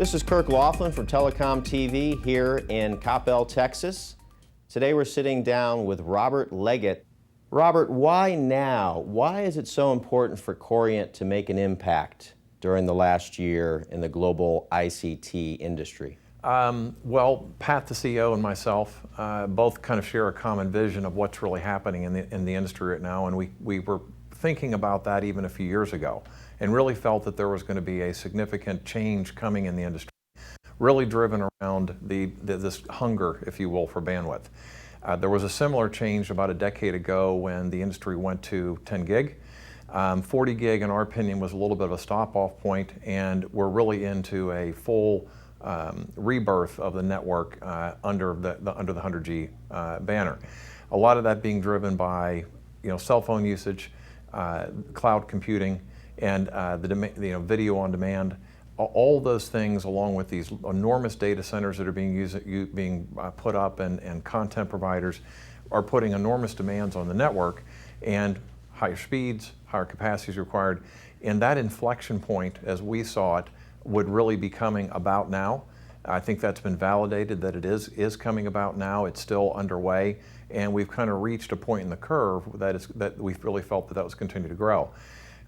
This is Kirk Laughlin from TelecomTV here in Coppell, Texas. Today we're sitting down with Robert Leggett. Robert, why now? Why is it so important for Coriant to make an impact during the last year in the global ICT industry? Well, Pat, the CEO, and myself both kind of share a common vision of what's really happening in the industry right now, and we were thinking about that even a few years ago and really felt that there was going to be a significant change coming in the industry, really driven around this hunger, if you will, for bandwidth. There was a similar change about a decade ago when the industry went to 10 gig. 40 gig, in our opinion, was a little bit of a stop-off point, and we're really into a full rebirth of the network under the 100G banner. A lot of that being driven by cell phone usage, cloud computing, and video on demand. All those things, along with these enormous data centers that are being put up, and content providers are putting enormous demands on the network, and higher speeds, higher capacities required. And that inflection point, as we saw it, would really be coming about now. I think that's been validated that it is coming about now. It's still underway, and we've kind of reached a point in the curve that we really felt that was continuing to grow.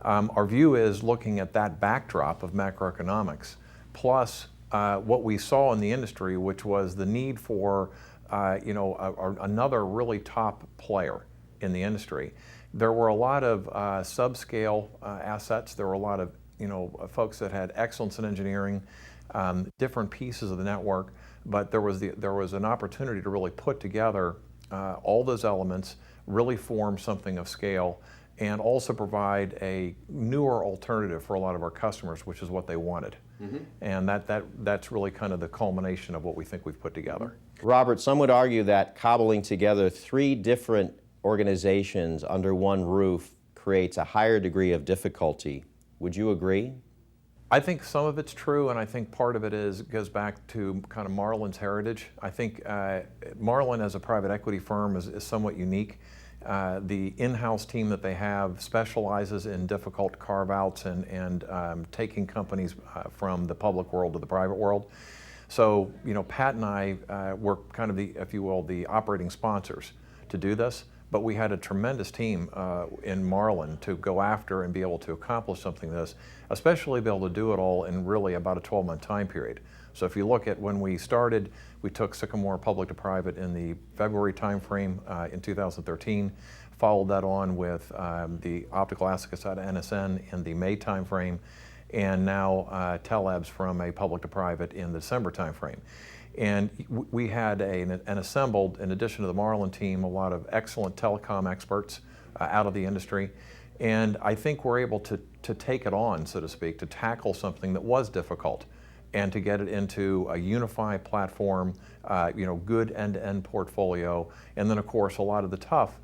Our view is looking at that backdrop of macroeconomics, plus what we saw in the industry, which was the need for another really top player in the industry. There were a lot of subscale assets. There were a lot of folks that had excellence in engineering, different pieces of the network, but there was an opportunity to really put together all those elements, really form something of scale, and also provide a newer alternative for a lot of our customers, which is what they wanted. Mm-hmm. And that's really kind of the culmination of what we think we've put together. Robert, some would argue that cobbling together three different organizations under one roof creates a higher degree of difficulty. Would you agree? I think some of it's true, and I think part of it goes back to kind of Marlin's heritage. I think Marlin, as a private equity firm, is somewhat unique. The in-house team that they have specializes in difficult carve-outs and taking companies from the public world to the private world. So, Pat and I were kind of if you will, the operating sponsors to do this. But we had a tremendous team in Marlin to go after and be able to accomplish something like this, especially be able to do it all in really about a 12-month time period. So if you look at when we started, we took Sycamore public to private in the February timeframe in 2013, followed that on with the optical asset side of NSN in the May timeframe, and now Telabs from a public to private in the December timeframe. And we had an assembled, in addition to the Marlin team, a lot of excellent telecom experts out of the industry. And I think we're able to take it on, so to speak, to tackle something that was difficult and to get it into a unified platform, good end-to-end portfolio. And then, of course, a lot of the tough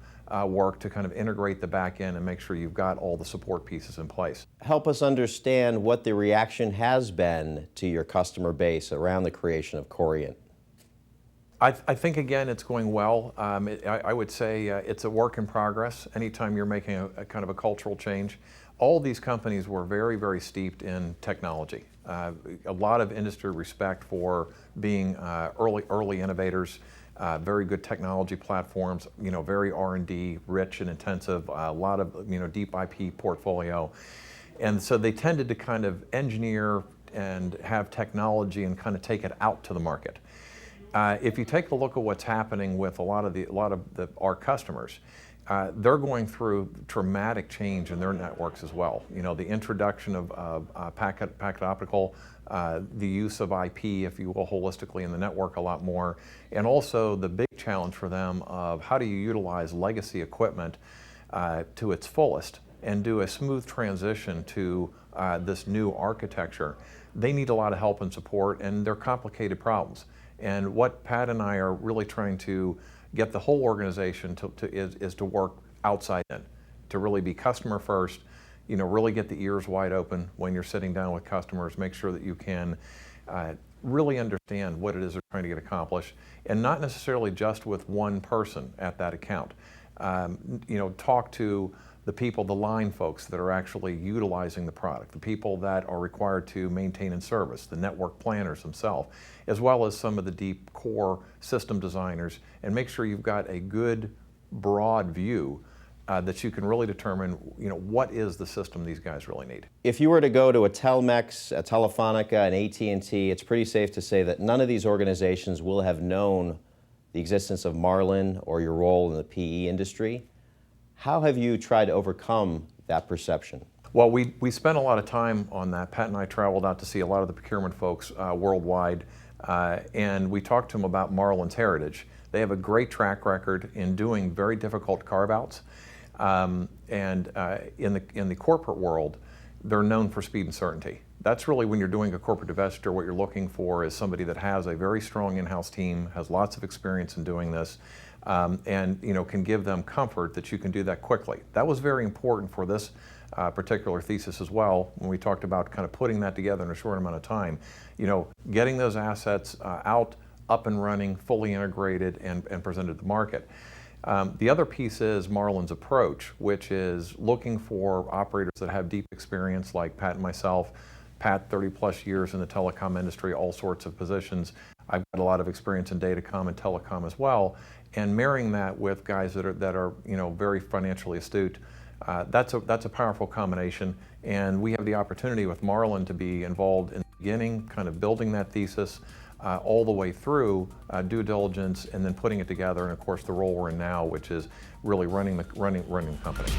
work to kind of integrate the back end and make sure you've got all the support pieces in place. Help us understand what the reaction has been to your customer base around the creation of Coriant. I think, again, it's going well. I would say it's a work in progress anytime you're making a kind of a cultural change. All these companies were very, very steeped in technology. A lot of industry respect for being early innovators. Very good technology platforms, very R&D rich and intensive, a lot of deep IP portfolio. And so they tended to kind of engineer and have technology and kind of take it out to the market. If you take a look at what's happening with a lot of our customers, they're going through traumatic change in their networks as well. The introduction of packet optical, the use of IP, if you will, holistically in the network a lot more, and also the big challenge for them of how do you utilize legacy equipment to its fullest and do a smooth transition to this new architecture. They need a lot of help and support, and they're complicated problems. And what Pat and I are really trying to get the whole organization is to work outside in, to really be customer first, really get the ears wide open when you're sitting down with customers, make sure that you can really understand what it is they're trying to get accomplished, and not necessarily just with one person at that account. talk to the people, the line folks that are actually utilizing the product, the people that are required to maintain and service, the network planners themselves, as well as some of the deep core system designers, and make sure you've got a good, broad view that you can really determine, what is the system these guys really need. If you were to go to a Telmex, a Telefonica, an AT&T, it's pretty safe to say that none of these organizations will have known the existence of Marlin or your role in the PE industry. How have you tried to overcome that perception? Well, we spent a lot of time on that. Pat and I traveled out to see a lot of the procurement folks worldwide, and we talked to them about Marlin's heritage. They have a great track record in doing very difficult carve-outs, and in the corporate world, they're known for speed and certainty. That's really when you're doing a corporate divestiture, what you're looking for is somebody that has a very strong in-house team, has lots of experience in doing this, and can give them comfort that you can do that quickly. That was very important for this particular thesis as well, when we talked about kind of putting that together in a short amount of time. Getting those assets out, up and running, fully integrated, and presented to the market. The other piece is Marlin's approach, which is looking for operators that have deep experience, like Pat and myself. Pat, 30+ years in the telecom industry, all sorts of positions. I've got a lot of experience in datacom and telecom as well, and marrying that with guys that are very financially astute. That's a powerful combination, and we have the opportunity with Marlin to be involved in the beginning, kind of building that thesis all the way through due diligence, and then putting it together, and of course the role we're in now, which is really running the company.